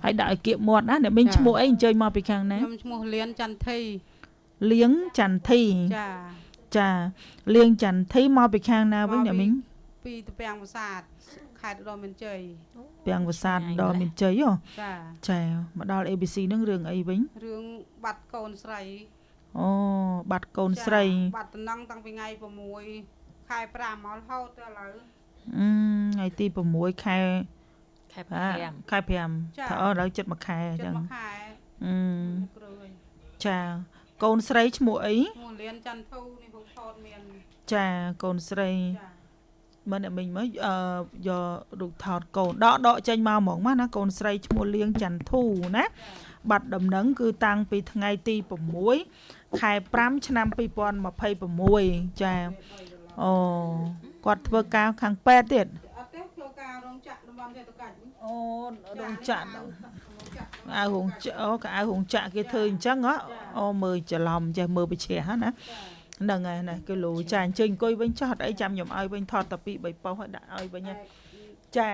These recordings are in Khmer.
ហើយដាក់ឲ្យគៀបមាត់ណាអ្នកមីងឈ្មោះអីអញ្ជើញមកពីខាងណាខ្ញុំឈ្មោះលៀនចន្ទធី លៀងចន្ទធីចាលៀងចន្ទធីមកពីខាងណាវិញអ្នកមីងពីតពាំងប្រាសាទខេត្តឧត្តរមានជ័យពាំងប្រាសាទឧត្តរមានជ័យចាមកដល់ ABC នឹងរឿងអីវិញរឿងបាត់កូនស្រីអូបាត់កូនស្រីបាត់តំណងតាំងពីថ្ងៃ6ខែ5មករហូតដល់ឥឡូវថ្ងៃទី6ខែ5ថាដល់ចិត្តមួយខែអញ្ចឹងចាកូនស្រីឈ្មោះអីឈ្មោះលៀនចន្ទធូនេះពុកថតមានចាកូនស្រីមើលអ្នកមីងមកយករូបថតកូនដកចេញមកហ្មងណាកូនស្រីឈ្មោះលៀងចន្ទធូណាបាត់ដំណឹងគឺតាំងពីថ្ងៃទី6ខែ5ឆ្នាំ2026ចាអូគាត់ធ្វើការខាងពេទ្យទៀតអត់ទេធ្វើការរោងចក្រតំបន់សេដ្ឋកិច្ចអូរោងចក្រអាវរោងចក្រអូកៅរោងចក្រគេធ្វើអញ្ចឹងអូមើលច្រឡំចេះមើលបិជ្រះណាហ្នឹងហើយណាគីឡូចាអញ្ជើញអង្គុយវិញចោះអត់អីចាំខ្ញុំឲ្យវិញថតតែ2 3ប៉ុស្តិ៍ឲ្យដាក់ឲ្យវិញចា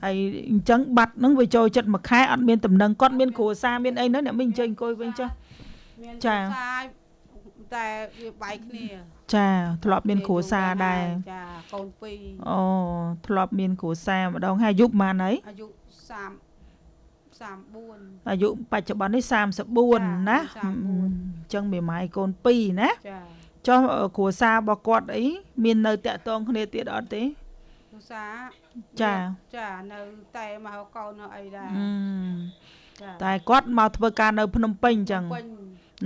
ហើយអញ្ចឹងបាត់ហ្នឹងវាចូលចិត្តមួយខែអត់មានតំណឹងគាត់មានគ្រួសារមានអីហ្នឹងអ្នកមីងអញ្ជើញអង្គុយវិញចោះចាតែវាបែកគ្នាចាធ្លាប់មានគ្រួសារដែរចាកូន2អូធ្លាប់មានគ្រួសារម្ដងហើយអាយុប៉ុន្មានហើយអាយុ34អាយុបច្ចុប្បន្ននេះ34ណាអញ្ចឹងមេម៉ាយកូន2ណាចុះគ្រួសាររបស់គាត់អីមាននៅតាក់ទងគ្នាទៀតអត់ទេគ្រួសារចានៅតែមកកូននៅអីដែរតែគាត់មកធ្វើការនៅភ្នំពេញអញ្ចឹង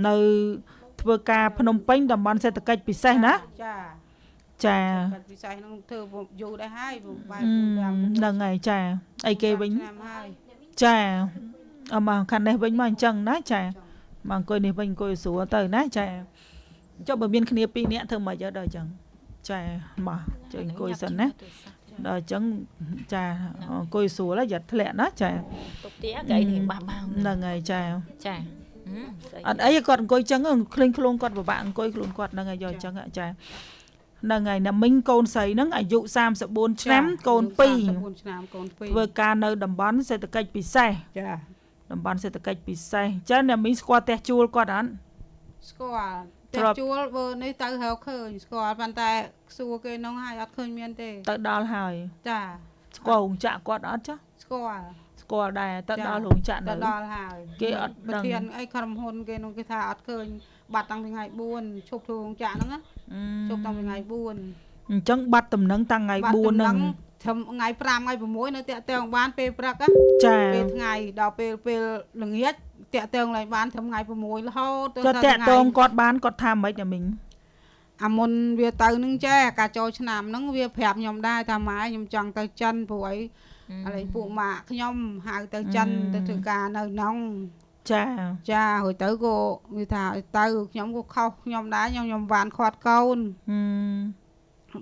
នៅធ្វើការភ្នំពេញតំបន់សេដ្ឋកិច្ចពិសេសណាចាពិសេសនឹងធ្វើយូរដែរហើយបែបហ្នឹងហើយចាអីគេវិញចាអមខាងនេះវិញមកអញ្ចឹងណាចាមកអង្គុយនេះវិញអង្គុយស្រួលទៅណាចាចុះបើមានគ្នា2នាក់ធ្វើមិនដល់អញ្ចឹងចាមកជួយអង្គុយសិនណាដល់អញ្ចឹងចាអង្គុយស្រួលហើយយ៉ាត់ធ្លាក់ណាចាទុកទីកៅនេះបាក់បាំងហ្នឹងហើយចាអត់អីគាត់អង្គុយអញ្ចឹងឃ្លេងខ្លួនគាត់ពិបាកអង្គុយខ្លួនគាត់ហ្នឹងហើយយកអញ្ចឹងចាហ្នឹងហើយណាមីងកូនស្រីហ្នឹងអាយុ34ឆ្នាំកូន2ឆ្នាំកូន2ធ្វើការនៅតំបន់សេដ្ឋកិច្ចពិសេសចាតំបន់សេដ្ឋកិច្ចពិសេសចឹងណាមីងស្គាល់ផ្ទះជួលគាត់អត់ស្គាល់ផ្ទះជួលបើនេះទៅហៅឃើញស្គាល់ប៉ុន្តែសួរគេនោះហើយអត់ឃើញមានទេទៅដល់ហើយចាស្គាល់រោងចក្រគាត់អត់ចាស្គាល់ដែរទៅដល់រោងចក្រទៅដល់ហើយគេអត់ដឹងប្រធានអីក្រុមហ៊ុនគេនោះគេថាអត់ឃើញបាត់តាំងពីថ្ងៃ4ឈប់ធ្វើរោងចក្រហ្នឹងណាឈប់តាំងពីថ្ងៃ4អញ្ចឹងបាត់តំណឹងតាំងថ្ងៃ4ហ្នឹងត្រឹមថ្ងៃ5ថ្ងៃ6នៅតាក់ទងបានពេលព្រឹកចាពេលថ្ងៃដល់ពេលល្ងាចតាក់ទងឡើងបានត្រឹមថ្ងៃ6រហូតទៅតាក់ទងគាត់បានគាត់ថាម៉េចណាមីងអាមុនវាទៅនឹងចាការចូលឆ្នាំហ្នឹងវាប្រាប់ខ្ញុំដែរថាម៉ែខ្ញុំចង់ទៅចិនព្រោះអីឥឡូវពួកម៉ាក់ខ្ញុំហៅទៅចិនទៅធ្វើការនៅក្នុងចាហើយទៅក៏វាថាទៅខ្ញុំក៏ខុសខ្ញុំដែរខ្ញុំបានខាត់កូន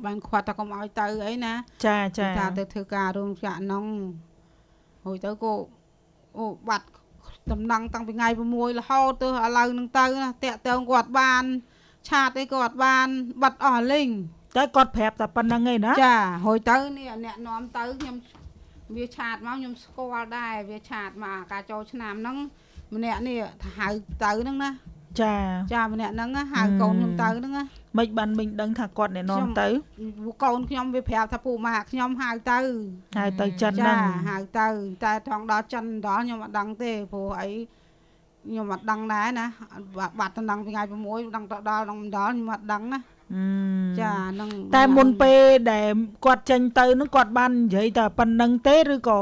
បានខាត់តែកុំឲ្យទៅអីណាចាថាទៅធ្វើការរោងចក្រហ្នឹងហើយទៅក៏អូបាត់តំណែងតាំងពីថ្ងៃ6រហូតទៅឥឡូវហ្នឹងទៅណាតាក់ទងគាត់បានឆាតអីគាត់បានបាត់អស់លីងតែគាត់ប្រាប់តែប៉ុណ្្នឹងឯណាចាហើយទៅនេះអ្នកនាំទៅខ្ញុំវាឆាតមកខ្ញុំស្គាល់ដែរវាឆាតមកការចូលឆ្នាំហ្នឹងម្នាក់នេះហៅទៅហ្នឹងណាចាម្នាក់ហ្នឹងហៅកូនខ្ញុំទៅហ្នឹងមិនបានមីងដឹងថាគាត់អ្នកនាំទៅកូនខ្ញុំវាប្រាប់ថាពូម៉ាក់ខ្ញុំហៅទៅចិនហ្នឹងហៅទៅតែថងដល់ចិនដល់ខ្ញុំអត់ដឹងទេព្រោះអីខ្ញុំអត់ដឹងដែរណាបាត់តំណងពីថ្ងៃ6ដឹងទៅដល់ខ្ញុំអត់ដឹងណាចាហ្នឹងតែមុនពេលដែលគាត់ចេញទៅហ្នឹងគាត់បាននិយាយតែប៉ុណ្្នឹងទេឬក៏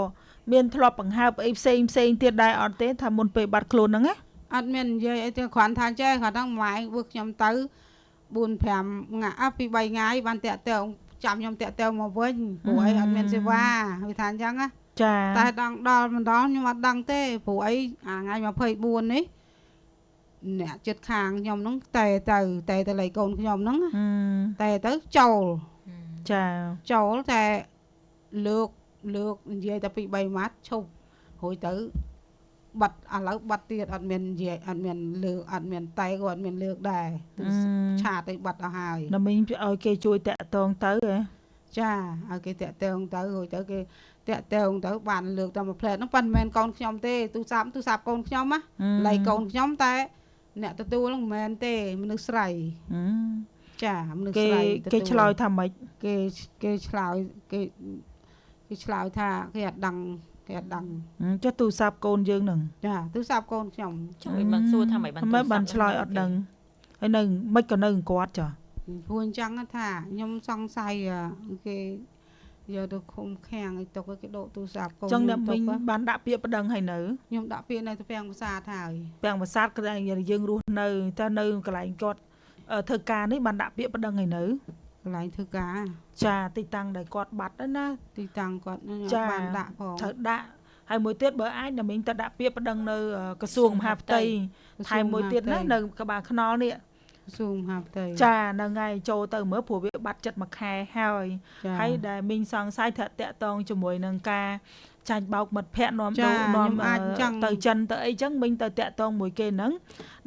មានធ្លាប់បង្ហើបអីផ្សេងទៀតដែរអត់ទេថាមុនពេលបាត់ខ្លួនហ្នឹងណាអត់មាននិយាយអីទេគ្រាន់ថាចេះគាត់ហ្នឹងម៉ែវើខ្ញុំទៅ4 5ថ្ងៃពី3ថ្ងៃបានតាក់ទងចាំខ្ញុំតាក់ទងមកវិញព្រោះអីអត់មានសេវាវាថាអញ្ចឹងណាចាតែដល់មិនដល់ខ្ញុំអត់ដឹងទេព្រោះអីថ្ងៃ24នេះអ្នកចិត្តខាងខ្ញុំហ្នឹងតែលៃកូនខ្ញុំហ្នឹងតែទៅចូលចាចូលតែលើកនិយាយតែពី3ម៉ាត់ឈប់រួចទៅបាត់ឥឡូវបាត់ទៀតអត់មាននិយាយអត់មានលើកអត់មានតែក៏អត់មានលើកដែរឆាតទៅបាត់អស់ហើយណាមីងឲ្យគេជួយតាក់ទងទៅហ៎ ចាឲ្យគេតាក់ទងទៅរួចទៅគេតាក់ទងទៅបានលើកតែមួយផ្លែតហ្នឹងប៉ុន្តែមិនមែនកូនខ្ញុំទេទូរស័ព្ទកូនខ្ញុំណាឡៃកូនខ្ញុំតែអ្នកទទួលហ្នឹងមិនមែនទេមនុស្សស្រីចាមនុស្សស្រីគេឆ្លើយថាម៉េចគេឆ្លើយថាគេអត់ដឹងចុះទូរស័ព្ទកូនយើងហ្នឹងចាទូរស័ព្ទកូនខ្ញុំ ចាំមិនបានសួរថាមិនបានឆ្លើយអត់ដឹងហើយនៅមិនក៏នៅគាត់ចាព្រោះអញ្ចឹងថាខ្ញុំសង្ស័យគេយកទៅឃុំឃាំងឲ្យទុកគេដកទូរស័ព្ទកូនខ្ញុំចឹងអ្នកមិញបានដាក់ពាក្យប្តឹងឲ្យនៅខ្ញុំដាក់ពាក្យនៅទៅពាំងប្រាសាទហើយពាំងប្រាសាទគឺយើងរស់នៅតែនៅកន្លែងគាត់ធ្វើការនេះបានដាក់ពាក្យប្តឹងឲ្យនៅកន្លែងធ្វើការចាទីតាំងដែលគាត់បាត់ហ្នឹងណាទីតាំងគាត់បានដាក់ផងត្រូវដាក់ហើយមួយទៀតបើអាចតែមិញទៅដាក់ពាក្យប្តឹងនៅក្រសួងមហាផ្ទៃថែមមួយទៀតណានៅក្បាលខ្នល់នេះក្រសួងមហាផ្ទៃចានៅថ្ងៃចូលទៅមើលព្រោះវាបាត់ចិត្តមួយខែហើយដែលមីងសង្ស័យថាតាក់តងជាមួយនឹងការចាញ់បោកមិត្តភ័ក្ដិនាំទៅចិនទៅអីចឹងមីងទៅតាក់តងមួយគេហ្នឹង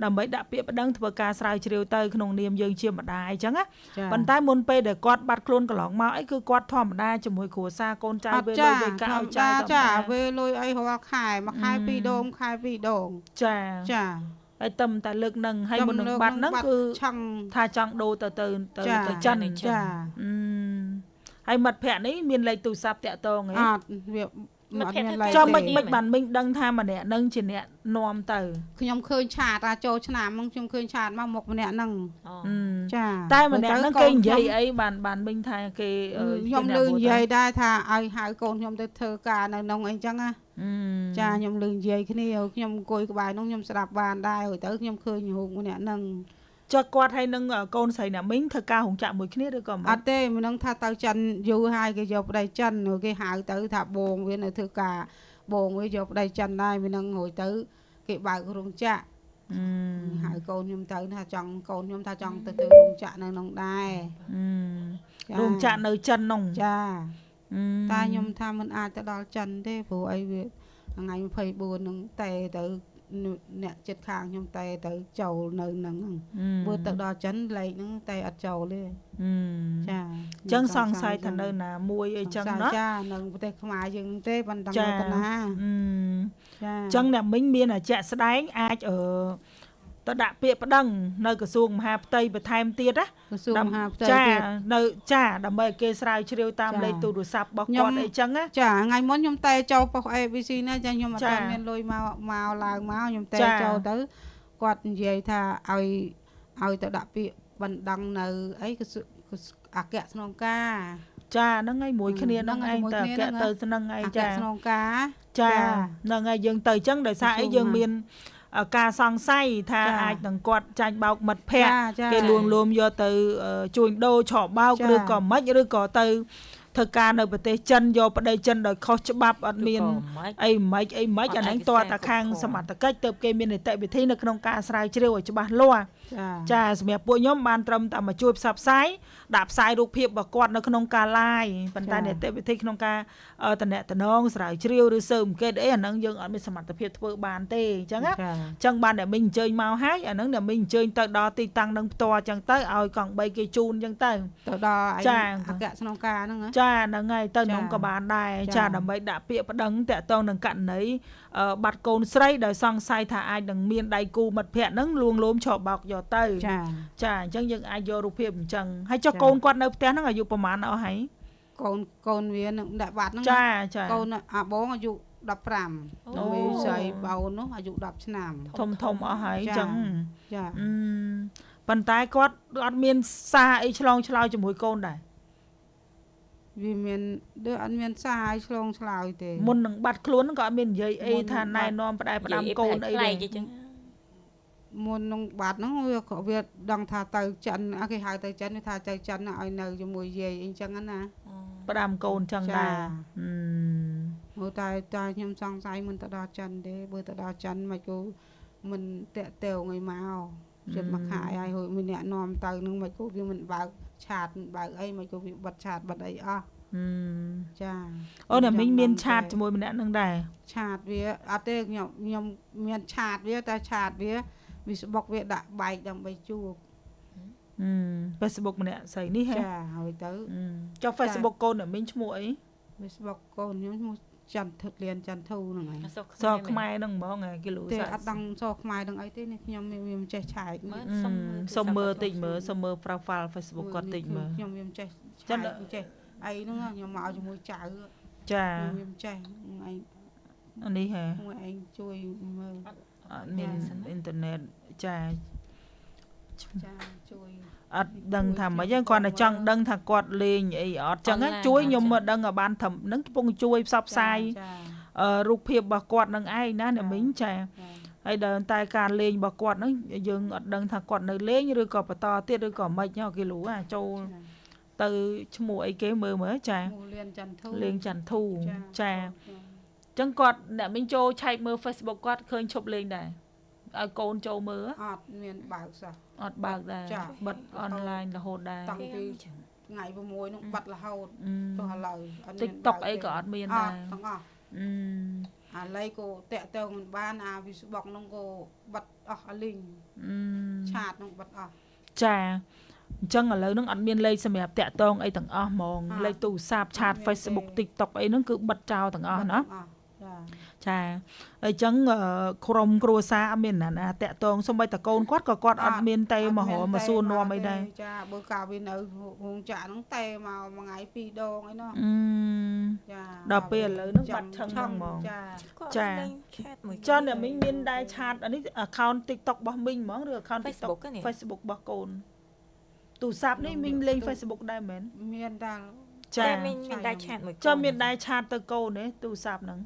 ដើម្បីដាក់ពាក្យប្តឹងធ្វើការស្រាវជ្រាវទៅក្នុងនាមយើងជាម្ដាយអញ្ចឹងណាប៉ុន្តែមុនពេលដែលគាត់បាត់ខ្លួនកន្លងមកអីគឺគាត់ធម្មតាជាមួយគ្រួសារកូនចៅវេលុយវេកាឲ្យចៅចាវេលុយអីរាល់ខែមួយខែ2ដងខែ2ដងចាហើយតែលើកនឹងហើយមុននឹងបាត់ហ្នឹងគឺថាចង់ដូរទៅចិនចាហើយមិត្តភ័ក្ដិនេះមានលេខទូរស័ព្ទតាក់ទងអត់វាមិត្តភ័ក្ដិចាំមិនបានមីងដឹងថាម្នាក់នឹងជាអ្នកនាំទៅខ្ញុំឃើញឆាតចូលឆ្នាំហ្នឹងខ្ញុំឃើញឆាតមកមុខម្នាក់ហ្នឹងចាតែម្នាក់ហ្នឹងគេនិយាយអីបានមីងថាគេខ្ញុំលឺនិយាយដែរថាឲ្យហៅកូនខ្ញុំទៅធ្វើការនៅក្នុងអីចឹងណាចាខ្ញុំលឺនិយាយគ្នាខ្ញុំអង្គុយក្បែរនោះខ្ញុំស្ដាប់បានដែរហើយទៅខ្ញុំឃើញរូបម្នាក់ហ្នឹងចុះគាត់ហើយនឹងកូនស្រីអ្នកមីងធ្វើការរោងចក្រមួយគ្នាឬក៏អត់ទេមិននឹងថាទៅចិនយូរហើយគេយកប្តីចិនគេហៅទៅថាបងវានៅធ្វើការបងវាយកប្តីចិនដែរមិននឹងរួចទៅគេបើករោងចក្រហៅកូនខ្ញុំទៅថាចង់កូនខ្ញុំថាចង់ទៅធ្វើរោងចក្រនៅក្នុងដែររោងចក្រនៅចិននោះចាតែខ្ញុំថាមិនអាចទៅដល់ចិនទេព្រោះអីវាថ្ងៃ24នឹងតែទៅអ្នកចិត្តខាងខ្ញុំតែទៅចូលនៅហ្នឹងមើលទៅដល់ចិនលេខហ្នឹងតែអត់ចូលទេចាអញ្ចឹងសង្ស័យថានៅណាមួយអីចឹងណាចានៅប្រទេសខ្មែរយើងទេប៉ុន្តែនៅតាណាចាអញ្ចឹងអ្នកមីងមានជាក់ស្ដែងអាចទៅដាក់ពាក្យប្តឹងនៅក្រសួងមហាផ្ទៃបន្ថែមទៀតណាក្រសួងមហាផ្ទៃទៀតនៅចាដើម្បីគេស្រាវជ្រាវតាមលេខទូរស័ព្ទរបស់គាត់អីចឹងណាចាថ្ងៃមុនខ្ញុំតែចូលប៉ុស ABC នេះចាខ្ញុំអត់មានលុយមកឡើងមកខ្ញុំតែចូលទៅគាត់និយាយថាឲ្យទៅដាក់ពាក្យបណ្ដឹងនៅអីអគ្គស្នងការចាហ្នឹងហើយមួយគ្នាហ្នឹងឯងទៅអគ្គទៅហ្នឹងឯងចាស្នងការចាហ្នឹងហើយយើងទៅចឹងដោយសារអីយើងមានការសង្ស័យថាអាចនឹងគាត់ចាញ់បោកមិត្តភ័ក្ដិគេលួងលោមយកទៅជួញដូរឆបោកឬក៏មិនឬក៏ទៅធ្វើការនៅប្រទេសចិនយកប្តីចិនដោយខុសច្បាប់អត់មានអីមិនអាហ្នឹងតើតាខាងសមត្ថកិច្ចទៅគេមាននីតិវិធីនៅក្នុងការស្រាវជ្រាវឲ្យច្បាស់លាស់ចាសម្រាប់ពួកខ្ញុំបានត្រឹមតែមកជួយផ្សព្វផ្សាយដាក់ផ្សាយរូបភាពរបស់គាត់នៅក្នុងការ live ប៉ុន្តែនីតិវិធីក្នុងការតំណែងស្រាវជ្រាវឬស៊ើបអង្កេតអីអាហ្នឹងយើងអត់មានសមត្ថភាពធ្វើបានទេអញ្ចឹងណាអញ្ចឹងបានតែមីងអញ្ជើញមកហើយអាហ្នឹងតែមីងអញ្ជើញទៅដល់ទីតាំងនឹងផ្ទាល់អញ្ចឹងទៅឲ្យកង់3គេជូនអញ្ចឹងទៅដល់អគ្គស្នងការហ្នឹងចាហ្នឹងហើយទៅនំក៏បានដែរចាដើម្បីដាក់ពាក្យប្តឹងតាក់ទងនឹងករណីបាត់កូនស្រីដោយសង្ស័យថាអាចនឹងមានដៃគូមិត្តភ័ក្ដិហ្នឹងលួងលោមឆបោកយកទៅចាអញ្ចឹងយើងអាចយករូបភាពអញ្ចឹងហើយចុះកូនគាត់នៅផ្ទះហ្នឹងអាយុប្រហែលអស់ហើយកូនវានឹងដាក់បាត់ហ្នឹងចាកូនអាបងអាយុ15មីស្រីបោនោះអាយុ10ឆ្នាំធំអស់ហើយអញ្ចឹងចាប៉ុន្តែគាត់អត់មានសារអីឆ្លងឆ្លើយជាមួយកូនដែរវាមានដូចអត់មានសារឲ្យឆ្លងឆ្លើយទេមុននឹងបាត់ខ្លួនក៏អត់មាននិយាយអីថាណែនាំផ្ដែផ្ដាំកូនអីដែរមុននឹងបាត់ហ្នឹងវាដឹងថាទៅចិនគេហៅទៅចិនថាទៅចិនឲ្យនៅជាមួយយាយអីចឹងណាផ្ដាំកូនចឹងដែរមើលតែខ្ញុំសង្ស័យមិនទៅដល់ចិនទេបើទៅដល់ចិនមិនគូមិនតាក់ទងឲ្យមកចិត្តមកខែឲ្យហួយមានអ្នកនាំទៅនឹងមិនគូវាមិនបើកឆាតបើកអីមិនគូវាបិទឆាតបិទអីអស់ចាអូអ្នកមីងមានឆាតជាមួយម្នាក់នឹងដែរឆាតវាអត់ទេខ្ញុំមានឆាតវាតែឆាតវាFacebook វាដាក់បែកដើម្បីជួប Facebook ម្នាក់ស្អីនេះហ៎ ចាហើយទៅ ចុះ Facebook កូនអ្នកមីងឈ្មោះអី Facebook កូនខ្ញុំឈ្មោះចន្ទធឹកលៀនចន្ទធូហ្នឹងហើយ សខ្មែរហ្នឹងហ្មងគេលូ ទេ សា អត់ដឹងសខ្មែរនឹងអីទេនេះខ្ញុំវាមិនចេះឆែក មើល សុំមើលតិចមើលសុំមើល profile Facebook គាត់តិចមើល ខ្ញុំវាមិនចេះឆែកមិនចេះអីហ្នឹងខ្ញុំមកជាមួយចៅ ចា ខ្ញុំមិនចេះឯង អានេះហ៎ មួយឯងជួយមើល អត់មានអ៊ីនធឺណិតចា ចាជួយ អត់ដឹងថាម៉េចគាត់តែចង់ដឹងថាគាត់លេងអីអត់ចឹងជួយខ្ញុំមកដឹងឲ្យបានត្រឹមហ្នឹងកំពុងជួយផ្សព្វផ្សាយរូបភាពរបស់គាត់នឹងឯងណាអ្នកមីងចាហើយដល់តែការលេងរបស់គាត់ហ្នឹងយើងអត់ដឹងថាគាត់នៅលេងឬក៏បន្តទៀតឬក៏មិនគេលូចូលទៅឈ្មោះអីគេមើលមើលចា លៀនចន្ទធូ លេងចន្ទធូចាចឹងគាត់អ្នកមីងចូលឆែកមើល Facebook គាត់ឃើញឈប់លេងដែរឲ្យកូនចូលមើល អត់មានបើកសោះ អត់បើកដែរបិទ online រហូតដែរ តាំងពីថ្ងៃ6នោះបាត់រហូតចុះឥឡូវអត់មាន TikTok អីក៏អត់មានដែរ ទាំងអស់អាឡៃក៏តាក់ទងមិនបានអា Facebook នោះក៏បាត់អស់អាលីងឆាតនោះបាត់អស់ ចាអញ្ចឹងឥឡូវហ្នឹងអត់មានលេខសម្រាប់តាក់ទងអីទាំងអស់ហ្មងលេខទូរស័ព្ទឆាត Facebook TikTok អីហ្នឹងគឺបិទចោលទាំងអស់ណាចាអញ្ចឹងក្រុមគ្រួសារអត់មានណាតាក់ទងសូម្បីតែកូនគាត់ក៏គាត់អត់មានតែមករសួរនាំអីដែរ ចាបើកាលវានៅរោងចក្រហ្នឹងតែមកមួយថ្ងៃ2ដងអីនោះចា ដល់ពេលឥឡូវហ្នឹងបាត់ឆឹងហ្មងចាចុះអ្នកមីងមានដែរឆាតអានេះ account TikTok របស់មីងហ្មងឬ account TikTok Facebook របស់កូនទូរស័ព្ទនេះមីងលេង Facebook ដែរមែន មានតែ ចា មានដែរឆាតមួយ ចុះមានដែរឆាតទៅកូនទេទូរស័ព្ទហ្នឹង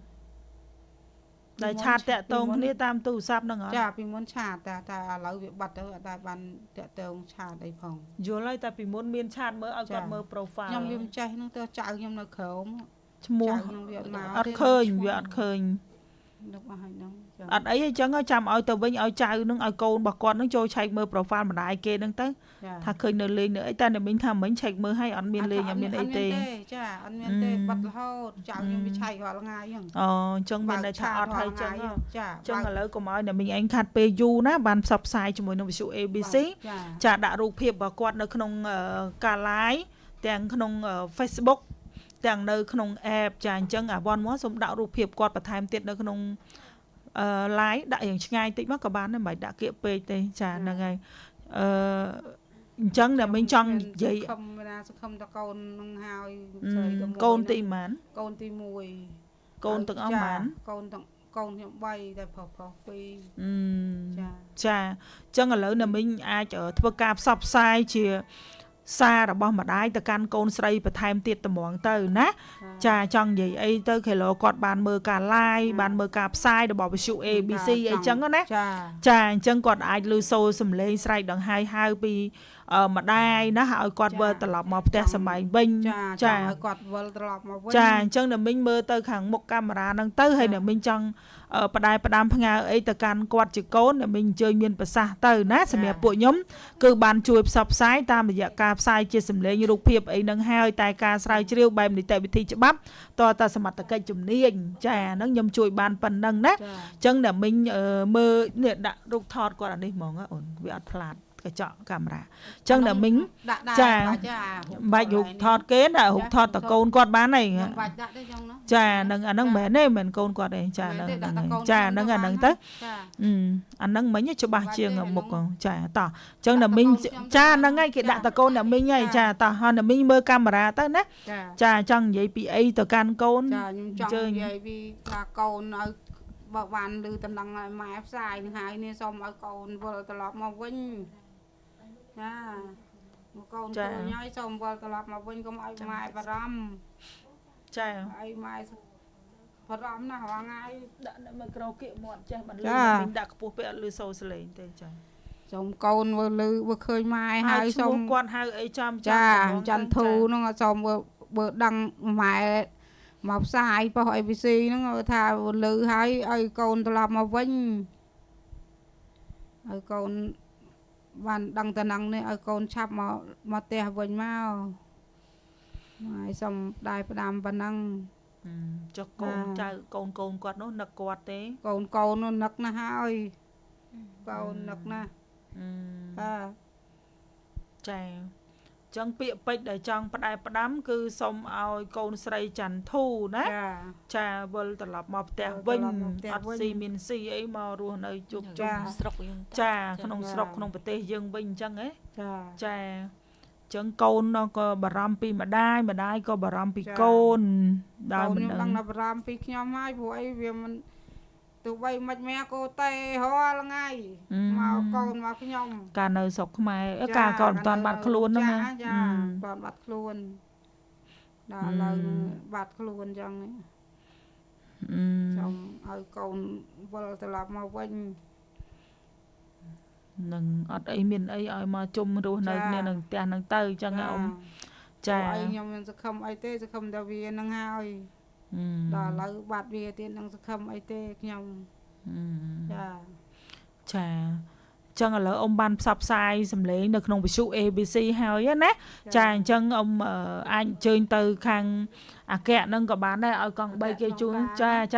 ដែរឆាតតាក់ទងគ្នាតាមទូរស័ព្ទហ្នឹងហ៎ ចាពីមុនឆាតតែឥឡូវវាបាត់ទៅអត់ដែរបានតាក់ទងឆាតអីផង យល់ហើយតែពីមុនមានឆាតមើលឲ្យគាត់មើល profile ខ្ញុំវាមិនចេះហ្នឹងទៅចៅខ្ញុំនៅក្រោម ឈ្មោះ ខ្ញុំវាអត់មក អត់ឃើញវាអត់ឃើញ នឹកអស់ហើយហ្នឹង អត់អីអញ្ចឹងចាំឲ្យទៅវិញឲ្យចៅនឹងឲ្យកូនរបស់គាត់នឹងចូលឆែកមើល profile ម្ដាយគេហ្នឹងទៅថាឃើញនៅលេងនៅអីតែអ្នកមីងថាមិញឆែកមើលឲ្យអត់មានលេងអត់មានអីទេ ចាអត់មានទេបាត់រហូតចៅខ្ញុំវាឆែករាល់ថ្ងៃហ្នឹង អូអញ្ចឹងមានន័យថាអត់ហើយចឹង ចា ចឹងឥឡូវកុំឲ្យអ្នកមីងឯងខាត់ពេលយូរណាបានផ្សព្វផ្សាយជាមួយនឹងវិទ្យុ ABC ចាដាក់រូបភាពរបស់គាត់នៅក្នុងការ live ទាំងក្នុង Facebook ទាំងនៅក្នុង app ចាអញ្ចឹងអាវ៉ាន់មកសូមដាក់រូបភាពគាត់បន្ថែមទៀតនៅក្នុងlive ដាក់យ៉ាងឆ្ងាយតិចមកក៏បានដែរមិនដាក់គៀកពេកទេចាហ្នឹងហើយអញ្ចឹងអ្នកមីងចង់និយាយ ខំណាសង្ឃឹមតកូននឹងហើយស្រីទៅ កូនទីម៉ានក ូនទី1 កូនទាំងអស់ម៉ានក ូនទាំងកូនខ្ញុំ3តែប្រុស2 ចាអញ្ចឹងឥឡូវអ្នកមីងអាចធ្វើការផ្សព្វផ្សាយជាសាររបស់ម្ដាយទៅកាន់កូនស្រីបន្ថែមទៀតត្មងទៅណាចាចង់និយាយអីទៅគេលោគាត់បានមើលការ live បានមើលការផ្សាយរបស់វិទ្យុ ABC អីចឹងណាចាអញ្ចឹងគាត់អាចឮសូរសំឡេងស្រែកដង្ហែហៅពីម្ដាយណាឲ្យគាត់វិលត្រឡប់មកផ្ទះសម្បែងវិញចាឲ្យគាត់វិលត្រឡប់មកវិញចាអញ្ចឹងអ្នកមីងមើលទៅខាងមុខកាមេរ៉ាហ្នឹងទៅហើយអ្នកមីងចង់បដាយផ្ដាំផ្ញើអីទៅកាន់គាត់ជាកូនអ្នកមីងអញ្ជើញមានប្រសាសន៍ទៅណាសម្រាប់ពួកខ្ញុំគឺបានជួយផ្សព្វផ្សាយតាមរយៈការផ្សាយជាសម្លេងរូបភាពអីហ្នឹងហើយតែការស្រាវជ្រាវបែបនីតិវិធីច្បាប់តើសមត្ថកិច្ចជំនាញចាហ្នឹងខ្ញុំជួយបានប៉ុណ្ណឹងណាអញ្ចឹងអ្នកមីងមើលនេះដាក់រូបថតគាត់អានេះហ្មងអូនវាអត់ផ្លាតកញ្ចក់កាមេរ៉ាអញ្ចឹងអ្នកមីងចាបាច់រូបថតគេដាក់រូបថតតកូនគាត់បានហើយបាច់ដាក់ទេចឹងណាចាហ្នឹងអាហ្នឹងមិនមែនទេមិនកូនគាត់ទេចាហ្នឹងចាហ្នឹងអាហ្នឹងទៅអាហ្នឹងមិញច្បាស់ជាងមុខចាតោះអញ្ចឹងអ្នកមីងចាហ្នឹងហើយគេដាក់តកូនអ្នកមីងហើយចាតោះហើយអ្នកមីងមើលកាមេរ៉ាទៅណាចាចង់និយាយពីអីទៅកាន់កូនចាខ្ញុំចង់និយាយពីថាកូនឲ្យបើបានឮតំណឹងឲ្យម៉ែផ្សាយនឹងហើយនេះសូមឲ្យកូនវិលត្រឡប់មកវិញចាមកកូនគួរញ៉ៃសូមវិលត្រឡប់មកវិញកុំឲ្យម៉ែបារម្ភចាឲ្យម៉ែបារម្ភណាស់រាល់ថ្ងៃដាក់មីក្រូគៀកមាត់ចេះបានលឺមីងដាក់ខ្ពស់ពេកអត់លឺសូរសលេងទេចាសូមកូនមើលលឺបើឃើញម៉ែហើយសូមគាត់ហៅអីចាំចាចន្ទធូហ្នឹងសូមបើដឹងម៉ែមកផ្សាយប៉ុស ABC ហ្នឹងថាលឺហើយឲ្យកូនត្រឡប់មកវិញឲ្យកូនបានដឹងតំណឹងនេះឲ្យកូនឆាប់មកផ្ទះវិញមកហើយសូមដែរផ្ដាំប៉ុណ្ណឹងចុះកូនចៅកូនគាត់នោះនឹកគាត់ទេកូននោះនឹកណាស់ហើយកូននឹកណាស់ ចាចឹងពាក្យពេចន៍ដែលចង់ផ្ដែផ្ដាំគឺសុំឲ្យកូនស្រីច័ន្ទធូណា ចាវិលត្រឡប់មកផ្ទះវិញអត់ស៊ីមានស៊ីអីមករស់នៅជួបជុំ ស្រុកយើង ចាក្នុងស្រុកក្នុងប្រទេសយើងវិញអញ្ចឹងហ៎ ចាអញ្ចឹងកូនក៏បារម្ភពីម្ដាយក៏បារម្ភពីកូនដល់មិនដឹង បារម្ភពីខ្ញុំហើយព្រោះអីវាមិនទោះបីមិនមែនកោតែរាល់ថ្ងៃមកកូនមកខ្ញុំ កាលនៅស្រុកខ្មែរកាលកូនមិនតាន់បាត់ខ្លួនហ្នឹងណា ចាមិនតាន់បាត់ខ្លួនដល់ឡើយបាត់ខ្លួនអញ្ចឹងចាំឲ្យកូនវិលត្រឡប់មកវិញ នឹងអត់អីមានអីឲ្យមកជុំរស់នៅគ្នានឹងផ្ទះនឹងទៅអញ្ចឹងអ៊ំចាអីខ្ញុំមិនសង្ឃឹមអីទេសង្ឃឹមតែវានឹងហើយដល់ឥឡូវបាត់វាទៀតនឹងសង្ឃឹមអីទេខ្ញុំចាចឹងឥឡូវអ៊ំបានផ្សព្វផ្សាយសម្លេងនៅក្នុងវិទ្យុ ABC ហើយណាចាអញ្ចឹងអ៊ំអាចអញ្ជើញទៅខាងអគ្គហ្នឹងក៏បានដែរឲ្យកង់3គេជួនចា